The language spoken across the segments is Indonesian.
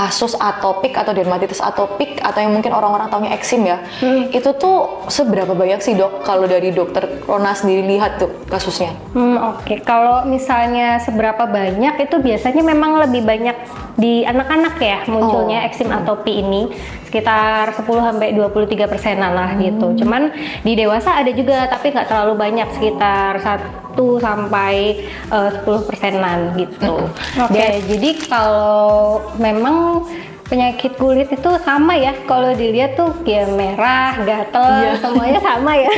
kasus atopik atau dermatitis atopik atau yang mungkin orang-orang taunya eksim ya, itu tuh seberapa banyak sih dok kalau dari dokter Rona sendiri lihat tuh kasusnya? Oke. Kalau misalnya seberapa banyak itu biasanya memang lebih banyak di anak-anak ya munculnya eksim atopi ini, sekitar 10-23% lah gitu. Cuman di dewasa ada juga tapi nggak terlalu banyak, sekitar 1-10%-an gitu. Jadi kalau memang penyakit kulit itu sama ya, kalau dilihat tuh ya merah, gatel, semuanya sama ya.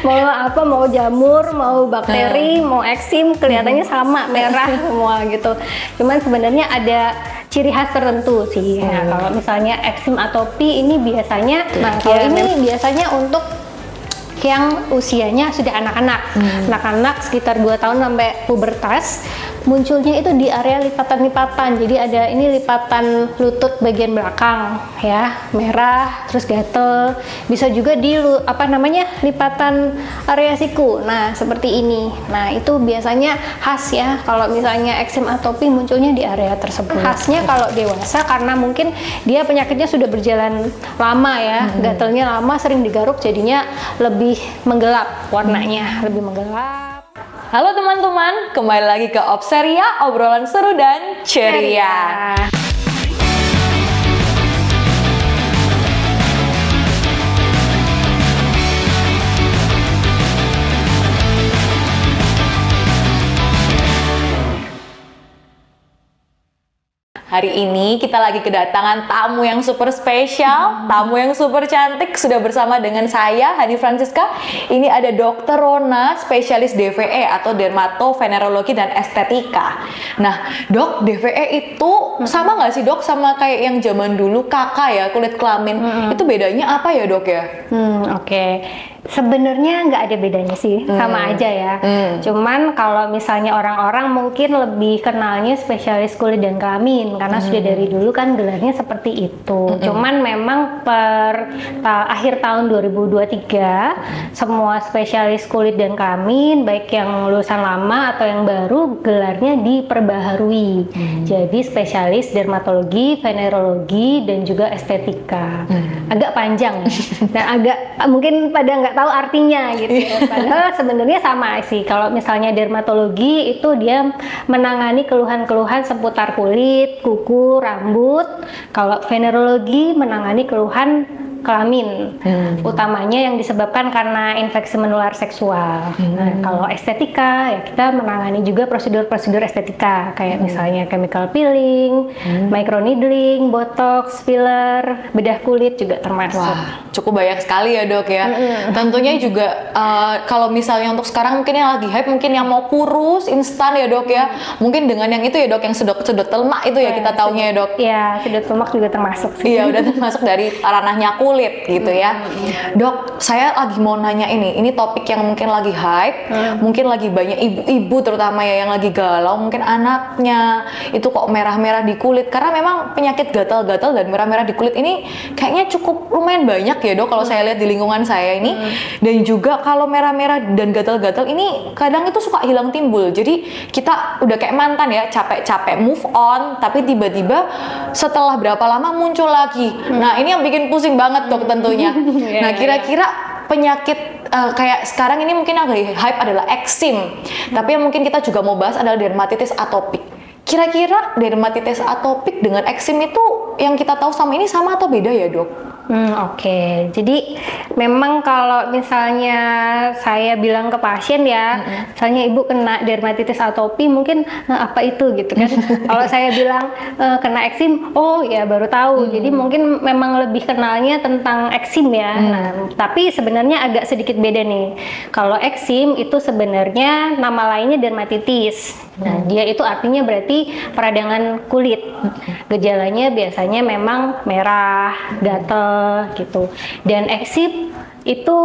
Mau apa, mau jamur, mau bakteri, mau eksim, kelihatannya sama, merah semua gitu. Cuman sebenarnya ada ciri khas tertentu sih. Nah, kalau misalnya eksim atopi ini biasanya, ini biasanya untuk yang usianya sudah anak-anak, anak-anak sekitar 2 tahun sampai pubertas, munculnya itu di area lipatan-lipatan. Jadi ada ini lipatan lutut bagian belakang ya, merah, terus gatel. Bisa juga di lipatan area siku. Nah, seperti ini. Nah, itu biasanya khas ya kalau misalnya eksim atopi munculnya di area tersebut. Khasnya kalau dewasa karena mungkin dia penyakitnya sudah berjalan lama ya, gatelnya lama, sering digaruk, jadinya lebih menggelap warnanya, lebih menggelap. Halo teman-teman, kembali lagi ke Opseria, obrolan seru dan ceria. Hari ini kita lagi kedatangan tamu yang super spesial, tamu yang super cantik. Sudah bersama dengan saya, Hani Francisca. Ini ada Dokter Rona, spesialis DVE atau dermatovenerologi dan estetika. Nah, dok, DVE itu sama nggak sih dok sama kayak yang zaman dulu kakak ya, kulit kelamin? Itu bedanya apa ya dok ya? Sebenarnya nggak ada bedanya sih, sama aja ya. Cuman kalau misalnya orang-orang mungkin lebih kenalnya spesialis kulit dan kelamin karena sudah dari dulu kan gelarnya seperti itu. Cuman memang per akhir tahun 2023 semua spesialis kulit dan kelamin baik yang lulusan lama atau yang baru gelarnya diperbaharui. Jadi spesialis dermatologi, venerologi dan juga estetika. Agak panjang dan agak mungkin pada nggak tahu artinya gitu. Padahal sebenarnya sama sih. Kalau misalnya dermatologi itu dia menangani keluhan-keluhan seputar kulit, kuku, rambut. Kalau venerologi menangani keluhan kelamin, utamanya yang disebabkan karena infeksi menular seksual. Nah, kalau estetika ya kita menangani juga prosedur-prosedur estetika kayak misalnya chemical peeling, microneedling, botox, filler, bedah kulit juga termasuk. Wah, cukup banyak sekali ya dok ya. Tentunya juga kalau misalnya untuk sekarang mungkin yang lagi hype, mungkin yang mau kurus instan ya dok ya. Mungkin dengan yang itu ya dok, yang sedot-sedot lemak itu ya kita taunya ya dok. Iya, sedot lemak juga termasuk sih. Iya, udah termasuk dari ranahnya kulit gitu ya. Dok, saya lagi mau nanya ini topik yang mungkin lagi hype, mungkin lagi banyak ibu-ibu terutama ya yang lagi galau, mungkin anaknya itu kok merah-merah di kulit, karena memang penyakit gatal-gatal dan merah-merah di kulit ini kayaknya cukup lumayan banyak ya dok kalau saya lihat di lingkungan saya ini. Dan juga kalau merah-merah dan gatal-gatal ini kadang itu suka hilang timbul, jadi kita udah kayak mantan ya, capek-capek move on, tapi tiba-tiba setelah berapa lama muncul lagi. Nah, ini yang bikin pusing banget dok tentunya. Nah, kira-kira penyakit kayak sekarang ini mungkin yang lagi hype adalah eksim, tapi yang mungkin kita juga mau bahas adalah dermatitis atopik. Kira-kira dermatitis atopik dengan eksim itu yang kita tahu sama ini sama atau beda ya dok? Jadi memang kalau misalnya saya bilang ke pasien ya, misalnya ibu kena dermatitis atopi, mungkin apa itu gitu kan. Kalau saya bilang kena eksim, oh ya baru tahu. Jadi mungkin memang lebih kenalnya tentang eksim ya. Nah, tapi sebenarnya agak sedikit beda nih. Kalau eksim itu sebenarnya nama lainnya dermatitis. Nah, dia itu artinya berarti peradangan kulit. Gejalanya biasanya memang merah, gatel gitu. Dan eksim itu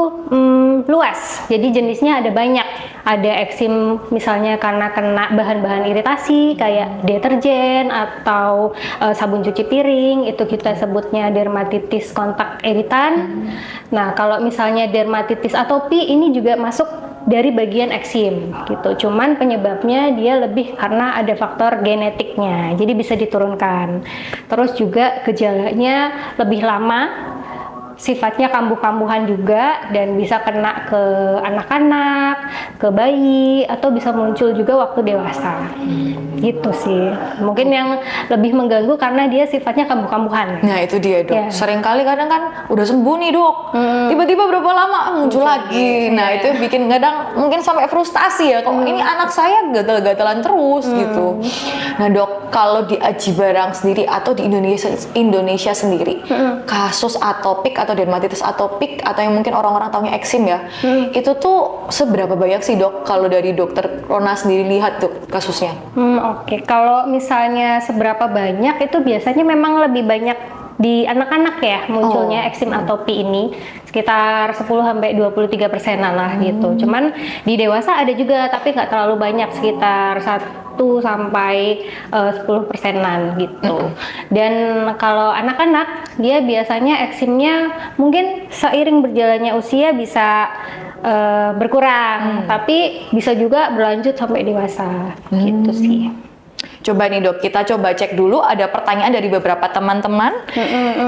luas, jadi jenisnya ada banyak. Ada eksim misalnya karena kena bahan-bahan iritasi kayak deterjen atau sabun cuci piring, itu kita sebutnya dermatitis kontak iritan. Nah, kalau misalnya dermatitis atopi ini juga masuk dari bagian eksim gitu. Cuman penyebabnya dia lebih karena ada faktor genetiknya, jadi bisa diturunkan. Terus juga gejalanya lebih lama, sifatnya kambuh-kambuhan juga, dan bisa kena ke anak-anak, ke bayi, atau bisa muncul juga waktu dewasa. Gitu sih. Mungkin yang lebih mengganggu karena dia sifatnya kambuh-kambuhan. Nah itu dia dok, Ya. seringkali kadang kan udah sembuh nih dok, tiba-tiba berapa lama muncul lagi. Nah itu bikin kadang mungkin sampai frustasi ya, kok ini anak saya gatal-gatalan terus gitu. Nah dok, kalau di Aji Barang sendiri atau di Indonesia sendiri, kasus atopik atau dermatitis atopik atau yang mungkin orang-orang taunya eksim ya, itu tuh seberapa banyak sih dok kalau dari dokter Rona sendiri lihat tuh kasusnya? Oke. Kalau misalnya seberapa banyak, itu biasanya memang lebih banyak di anak-anak ya munculnya eksim atopi ini, sekitar 10-23% lah gitu. Cuman di dewasa ada juga, tapi nggak terlalu banyak, sekitar 1-10%-an gitu. Dan kalau anak-anak, dia biasanya eksimnya mungkin seiring berjalannya usia bisa berkurang, tapi bisa juga berlanjut sampai dewasa gitu sih. Coba nih dok, kita coba cek dulu, ada pertanyaan dari beberapa teman-teman.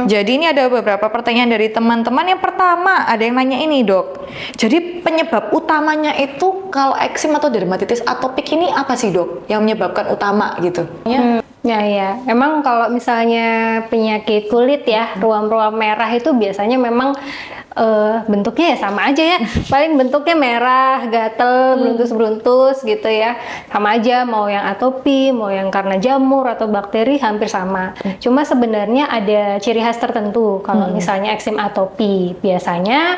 Jadi ini ada beberapa pertanyaan dari teman-teman. Yang pertama ada yang nanya ini dok, jadi penyebab utamanya itu kalau eksim atau dermatitis atopik ini apa sih dok yang menyebabkan utama gitu? Ya, emang kalau misalnya penyakit kulit ya, ruam-ruam merah itu biasanya memang bentuknya ya sama aja ya, paling bentuknya merah, gatel, beruntus-beruntus gitu ya, sama aja, mau yang atopi, mau yang karena jamur atau bakteri, hampir sama. Cuma sebenarnya ada ciri khas tertentu kalau misalnya eksim atopi. Biasanya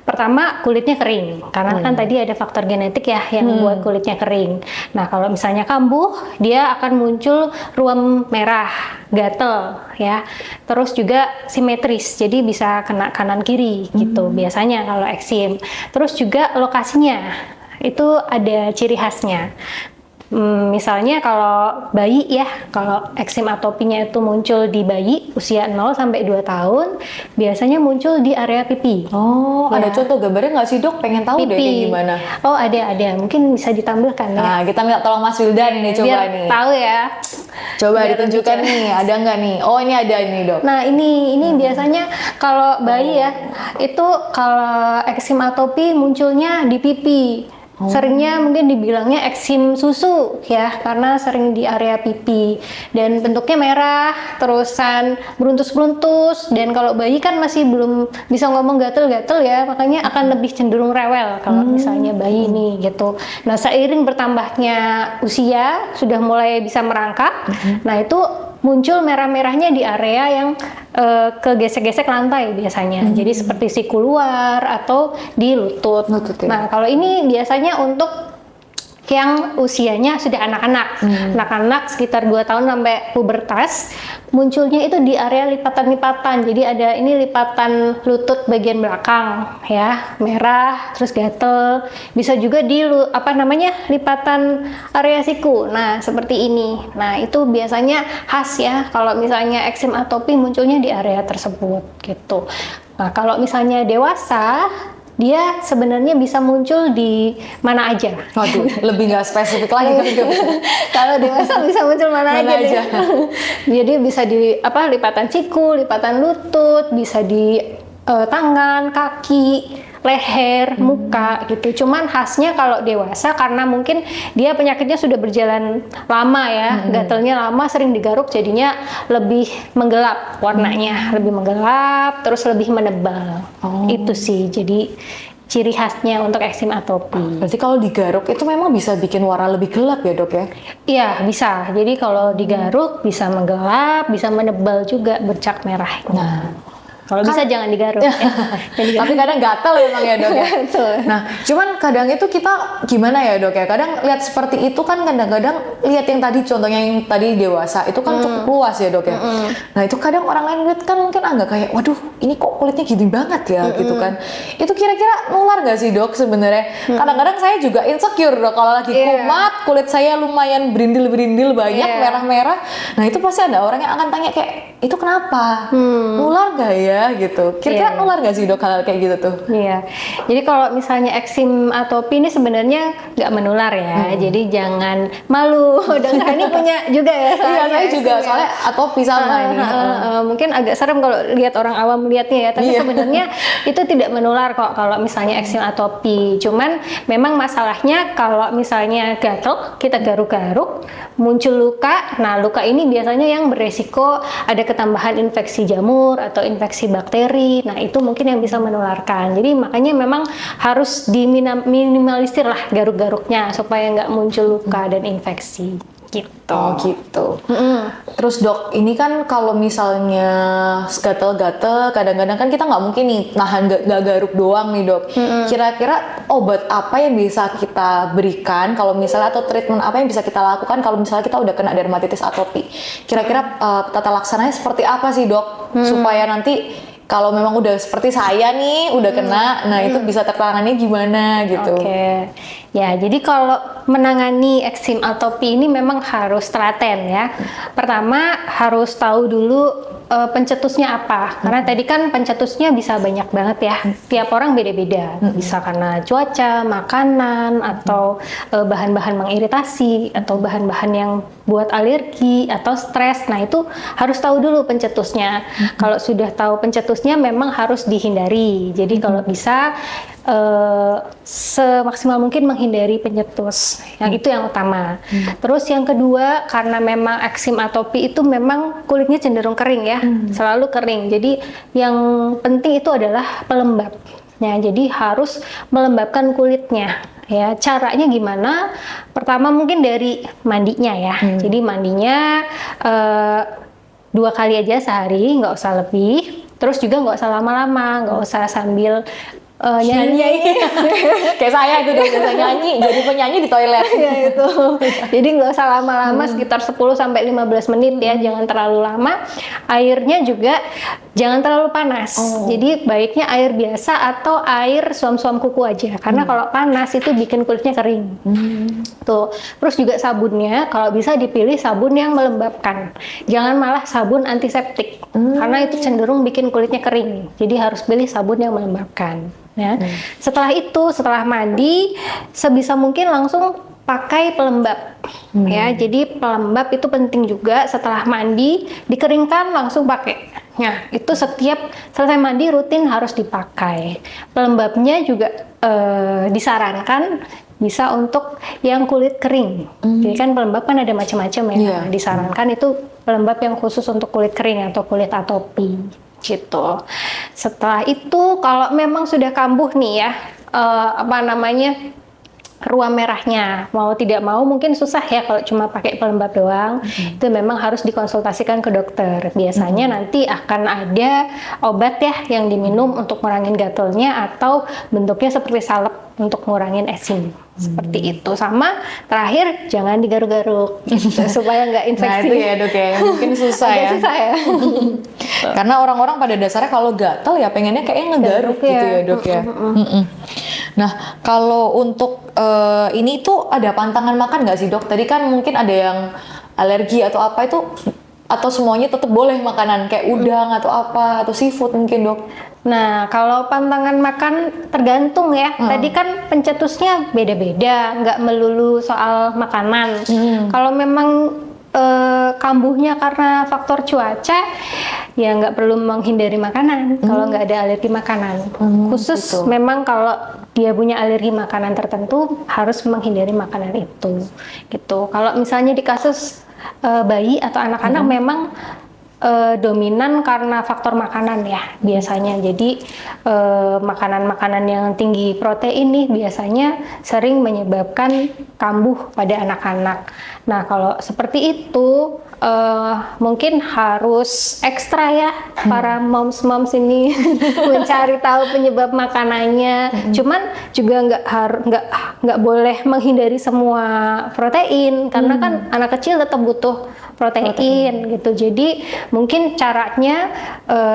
pertama kulitnya kering, karena kan tadi ada faktor genetik ya yang membuat kulitnya kering. Nah kalau misalnya kambuh, dia akan muncul ruam merah, gatel ya, terus juga simetris, jadi bisa kena kanan kiri gitu biasanya kalau eksim. Terus juga lokasinya itu ada ciri khasnya. Misalnya kalau bayi ya, kalau eksim atopinya itu muncul di bayi usia 0-2 tahun, biasanya muncul di area pipi. Oh, ada contoh gambarnya nggak sih dok? Pengen tahu deh kayak gimana. Oh ada, mungkin bisa ditampilkan ya. Nah kita minta tolong Mas Wildan ini coba Biar nih. tahu ya. Coba Biar ditunjukkan lebih nih, ada nggak nih? Oh ini ada ini dok. Nah ini biasanya kalau bayi ya, itu kalau eksim atopi munculnya di pipi. Seringnya mungkin dibilangnya eksim susu ya, karena sering di area pipi dan bentuknya merah, terusan beruntus-beruntus, dan kalau bayi kan masih belum bisa ngomong gatel-gatel ya, makanya akan lebih cenderung rewel kalau misalnya bayi ini gitu. Nah seiring bertambahnya usia, sudah mulai bisa merangkak, nah itu muncul merah-merahnya di area yang kegesek-gesek lantai biasanya. Jadi seperti siku luar atau di lutut. Ya. Nah, kalau ini biasanya untuk yang usianya sudah anak-anak. Anak-anak sekitar 2 tahun sampai pubertas, munculnya itu di area lipatan-lipatan. Jadi ada ini lipatan lutut bagian belakang ya, merah, terus gatel. Bisa juga di lipatan area siku. Nah, seperti ini. Nah, itu biasanya khas ya kalau misalnya eksim atopi munculnya di area tersebut gitu. Nah, kalau misalnya dewasa, dia sebenarnya bisa muncul di mana aja. Waduh, lebih nggak spesifik lagi kan dok. Kalau dewasa bisa muncul mana aja. Jadi bisa di lipatan siku, lipatan lutut, bisa di tangan, kaki, leher, muka gitu. Cuman khasnya kalau dewasa karena mungkin dia penyakitnya sudah berjalan lama ya, gatelnya lama, sering digaruk, jadinya lebih menggelap warnanya, lebih menggelap, terus lebih menebal. Itu sih jadi ciri khasnya untuk eksim atopi. Berarti kalau digaruk itu memang bisa bikin warna lebih gelap ya dok ya? Iya bisa. Jadi kalau digaruk bisa menggelap, bisa menebal juga bercak merahnya. Nah, kalau bisa jangan digaruk. Ya. Tapi kadang gatel memang ya dok ya. Nah, cuman kadang itu kita gimana ya dok ya? Kadang lihat seperti itu kan kadang-kadang lihat yang tadi contohnya yang tadi dewasa itu kan cukup luas ya dok ya. Nah itu kadang orang lain lihat kan mungkin agak kayak, waduh ini kok kulitnya gini banget ya gitu kan. Itu kira-kira nular nggak sih dok sebenarnya? Kadang-kadang saya juga insecure dok kalau lagi kumat, kulit saya lumayan berindil-berindil banyak merah-merah. Nah itu pasti ada orang yang akan tanya kayak, itu kenapa? Nular nggak ya? aja gitu. Kira-kira nular nggak sih dok hal kayak gitu tuh? Iya, jadi kalau misalnya eksim atopi ini sebenarnya nggak menular ya, jadi jangan malu. Dokter Hani punya juga ya? Iya, saya juga, eksim ya. soalnya atopi sama ini. Mungkin agak serem kalau lihat orang awam melihatnya ya, tapi sebenarnya itu tidak menular kok kalau misalnya eksim atopi. Cuman memang masalahnya kalau misalnya gatal, kita garuk-garuk, muncul luka. Nah, luka ini biasanya yang beresiko ada ketambahan infeksi jamur atau infeksi bakteri. Nah, itu mungkin yang bisa menularkan. Jadi makanya memang harus diminimalisir lah garuk-garuknya supaya nggak muncul luka dan infeksi. Gitu. Oh gitu. Terus dok, ini kan kalau misalnya gatel-gatel, kadang-kadang kan kita nggak mungkin nih nahan gak garuk doang nih dok. Kira-kira obat apa yang bisa kita berikan kalau misalnya, atau treatment apa yang bisa kita lakukan kalau misalnya kita udah kena dermatitis atopi? Kira-kira tata laksananya seperti apa sih dok? Supaya nanti kalau memang udah seperti saya nih, udah kena, nah itu bisa tertangannya gimana gitu. Oke. Ya, jadi kalau menangani eksim atopi ini memang harus telaten ya. Pertama harus tahu dulu pencetusnya apa. Karena tadi kan pencetusnya bisa banyak banget ya. Tiap orang beda-beda. Bisa karena cuaca, makanan, atau bahan-bahan mengiritasi, atau bahan-bahan yang buat alergi atau stres. Nah, itu harus tahu dulu pencetusnya. Kalau sudah tahu pencetusnya memang harus dihindari. Jadi kalau bisa semaksimal mungkin menghindari pencetus. Yang itu yang utama. Terus yang kedua, karena memang eksim atopi itu memang kulitnya cenderung kering ya, selalu kering. Jadi yang penting itu adalah pelembab. Ya, jadi harus melembabkan kulitnya. Ya, caranya gimana? Pertama mungkin dari mandinya ya. Jadi mandinya 2 kali aja sehari, nggak usah lebih. Terus juga nggak usah lama-lama, nggak usah sambil nyanyi. Kayak saya itu dong, biasa nyanyi, jadi penyanyi di toilet. Ya itu. Jadi nggak usah lama-lama, sekitar 10-15 menit ya, jangan terlalu lama. Airnya juga jangan terlalu panas. Jadi baiknya air biasa atau air suam-suam kuku aja. Karena kalau panas itu bikin kulitnya kering. Tuh. Terus juga sabunnya kalau bisa dipilih sabun yang melembabkan. Jangan malah sabun antiseptik. Karena itu cenderung bikin kulitnya kering. Jadi harus pilih sabun yang melembabkan. Ya. Setelah itu, setelah mandi, sebisa mungkin langsung pakai pelembab. Ya, jadi pelembab itu penting juga. Setelah mandi, dikeringkan langsung pakai. Nah, itu setiap selesai mandi rutin harus dipakai. Pelembabnya juga disarankan bisa untuk yang kulit kering. Jadi kan pelembab kan ada macam-macam ya. Disarankan itu pelembab yang khusus untuk kulit kering atau kulit atopi. Gitu. Setelah itu kalau memang sudah kambuh nih ya, ruam merahnya, mau tidak mau mungkin susah ya kalau cuma pakai pelembab doang. Itu memang harus dikonsultasikan ke dokter. Biasanya nanti akan ada obat ya yang diminum untuk ngurangin gatalnya, atau bentuknya seperti salep untuk ngurangin eksim. Seperti itu. Sama terakhir jangan digaruk-garuk supaya nggak infeksi. Nah itu ya dok ya, mungkin susah ya. Susah ya. Karena orang-orang pada dasarnya kalau gatal ya pengennya kayaknya ngegaruk gitu ya dok ya. Nah kalau untuk ini tuh ada pantangan makan nggak sih dok? Tadi kan mungkin ada yang alergi atau apa itu, atau semuanya tetap boleh makanan kayak udang atau apa, atau seafood mungkin dok? Nah, kalau pantangan makan tergantung ya. Tadi kan pencetusnya beda-beda, nggak melulu soal makanan. Kalau memang kambuhnya karena faktor cuaca, ya nggak perlu menghindari makanan kalau nggak ada alergi makanan. Khusus gitu. Memang kalau dia punya alergi makanan tertentu, harus menghindari makanan itu. Gitu. Kalau misalnya di kasus bayi atau anak-anak memang dominan karena faktor makanan ya biasanya. Jadi makanan-makanan yang tinggi protein nih biasanya sering menyebabkan kambuh pada anak-anak. Nah kalau seperti itu mungkin harus ekstra ya para moms ini mencari tahu penyebab makanannya. Cuman juga nggak boleh menghindari semua protein, karena kan anak kecil tetap butuh protein gitu. Jadi mungkin caranya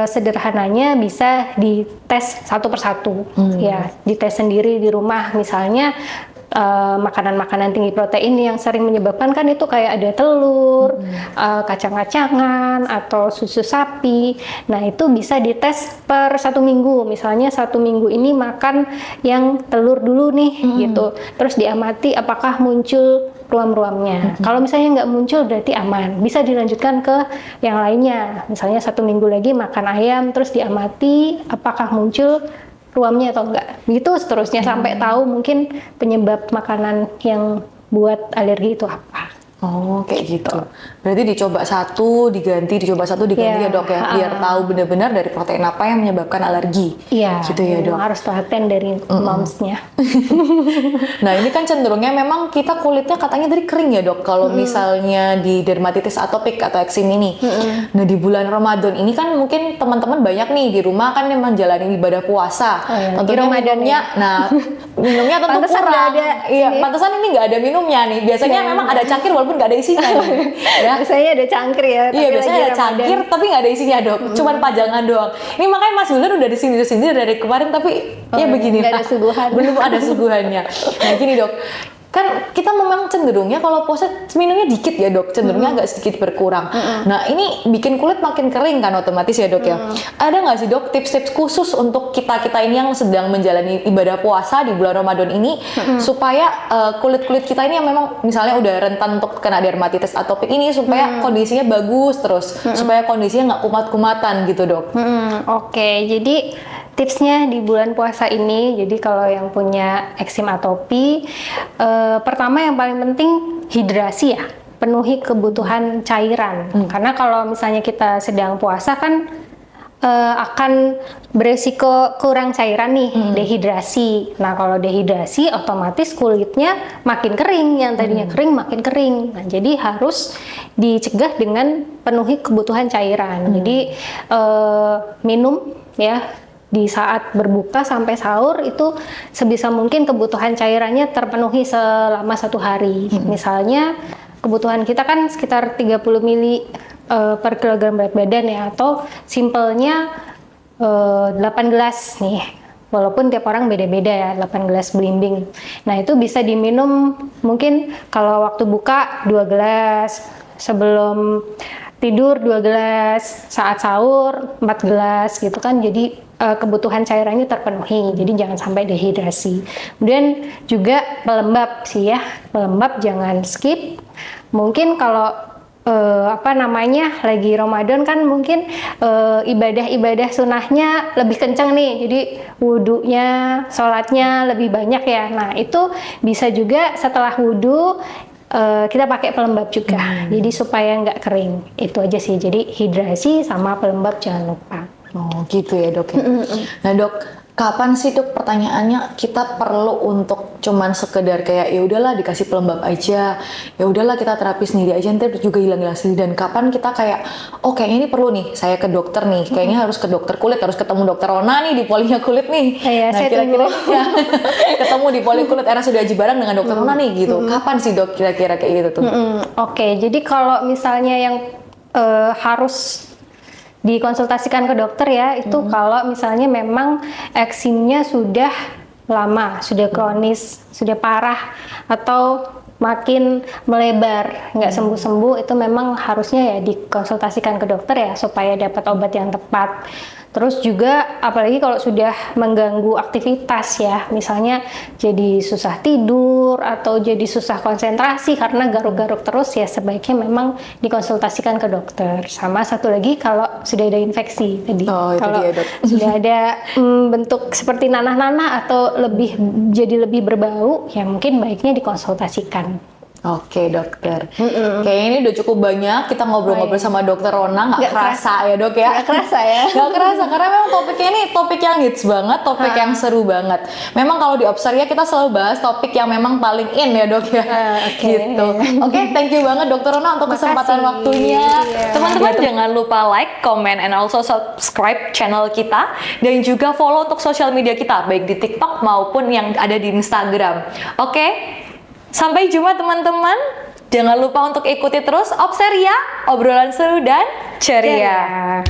sederhananya bisa dites satu persatu ya, dites sendiri di rumah. Misalnya makanan-makanan tinggi protein yang sering menyebabkan kan itu kayak ada telur, kacang-kacangan atau susu sapi. Nah itu bisa dites per 1 minggu. Misalnya 1 minggu ini makan yang telur dulu nih gitu. Terus diamati apakah muncul ruam-ruamnya. Kalau misalnya nggak muncul berarti aman. Bisa dilanjutkan ke yang lainnya. Misalnya 1 minggu lagi makan ayam, terus diamati apakah muncul ruamnya atau enggak. Begitu seterusnya sampai tahu mungkin penyebab makanan yang buat alergi itu apa. Oh, kayak gitu. Berarti dicoba satu, diganti ya dok ya, biar tahu benar-benar dari protein apa yang menyebabkan alergi. Iya, gitu ya dok. Harus telaten dari momsnya. Nah ini kan cenderungnya memang kita kulitnya katanya dari kering ya dok, kalau misalnya di dermatitis atopik atau eksim ini. Nah di bulan Ramadan ini kan mungkin teman-teman banyak nih di rumah kan yang menjalani ibadah puasa. Tentunya minumnya, minumnya tentu pantesan kurang. Iya, ini. pantesan ini nggak ada minumnya nih. Biasanya memang ada cangkir walaupun nggak ada isinya. Ya. Biasanya ada cangkir ya. Iya biasanya ada cangkir tapi nggak ada isinya dok, cuman pajangan doang. Ini makanya Mas Wildan udah disindir dari kemarin tapi ya begini. Nggak ada suguhan. Belum ada suguhannya. Nah gini dok, kan kita memang cenderungnya kalau puasa minumnya dikit ya dok, cenderungnya agak sedikit berkurang. Nah ini bikin kulit makin kering kan otomatis ya dok ya. Ada nggak sih dok tips-tips khusus untuk kita ini yang sedang menjalani ibadah puasa di bulan Ramadan ini supaya kulit-kulit kita ini yang memang misalnya udah rentan untuk kena dermatitis atopik ini supaya kondisinya bagus terus, supaya kondisinya nggak kumat-kumatan gitu dok. Oke, jadi tipsnya di bulan puasa ini, jadi kalau yang punya eksim atopi, pertama yang paling penting hidrasi ya, penuhi kebutuhan cairan. Karena kalau misalnya kita sedang puasa kan akan beresiko kurang cairan nih, dehidrasi. Nah kalau dehidrasi otomatis kulitnya makin kering, yang tadinya kering makin kering. Nah jadi harus dicegah dengan penuhi kebutuhan cairan. Jadi minum ya, di saat berbuka sampai sahur itu sebisa mungkin kebutuhan cairannya terpenuhi selama 1 hari. Misalnya kebutuhan kita kan sekitar 30 mili per kilogram berat badan ya, atau simpelnya 8 gelas nih. Walaupun tiap orang beda-beda ya, 8 gelas belimbing. Nah itu bisa diminum mungkin kalau waktu buka 2 gelas, sebelum tidur 2 gelas, saat sahur 4 gelas gitu kan. Jadi kebutuhan cairannya terpenuhi, jadi jangan sampai dehidrasi. Kemudian juga pelembab sih ya, pelembab jangan skip. Mungkin kalau lagi Ramadan kan mungkin ibadah-ibadah sunnahnya lebih kencang nih, jadi wudhunya, sholatnya lebih banyak ya. Nah itu bisa juga setelah wudhu kita pakai pelembab juga, jadi supaya nggak kering. Itu aja sih, jadi hidrasi sama pelembab jangan lupa. Oh gitu ya dok ya. Nah dok, kapan sih dok pertanyaannya kita perlu untuk cuman sekedar kayak ya udahlah dikasih pelembab aja, ya udahlah kita terapi sendiri aja nanti juga hilang sendiri, dan kapan kita kayak oh kayaknya ini perlu nih saya ke dokter nih, kayaknya harus ke dokter kulit, harus ketemu dokter Rona nih di Polinya Kulit nih. Iya, nah kira-kira ya, ketemu di Poli Kulit RSUD Aji Barang dengan dokter Rona nih gitu. Kapan sih dok kira-kira kayak gitu tuh? Oke, jadi kalau misalnya yang harus dikonsultasikan ke dokter ya, itu kalau misalnya memang eksimnya sudah lama, sudah kronis, sudah parah, atau makin melebar, nggak sembuh-sembuh, itu memang harusnya ya dikonsultasikan ke dokter ya, supaya dapat obat yang tepat. Terus juga apalagi kalau sudah mengganggu aktivitas ya, misalnya jadi susah tidur atau jadi susah konsentrasi karena garuk-garuk terus, ya sebaiknya memang dikonsultasikan ke dokter. Sama satu lagi kalau sudah ada infeksi tadi, kalau sudah ada bentuk seperti nanah-nanah atau jadi lebih berbau, ya mungkin baiknya dikonsultasikan. Oke dokter, kayaknya ini udah cukup banyak kita ngobrol-ngobrol sama dokter Rona, nggak kerasa ya dok ya? Nggak kerasa ya? Nggak kerasa, karena memang topiknya ini topik yang hits banget, topik yang seru banget. Memang kalau di Observe ya kita selalu bahas topik yang memang paling in ya dok ya, gitu. Oke, thank you banget dokter Rona untuk kesempatan waktunya. Teman-teman jangan lupa like, comment, and also subscribe channel kita, dan juga follow untuk sosial media kita, baik di TikTok maupun yang ada di Instagram. Oke? Sampai jumpa teman-teman. Jangan lupa untuk ikuti terus Observe ya, obrolan seru dan ceria.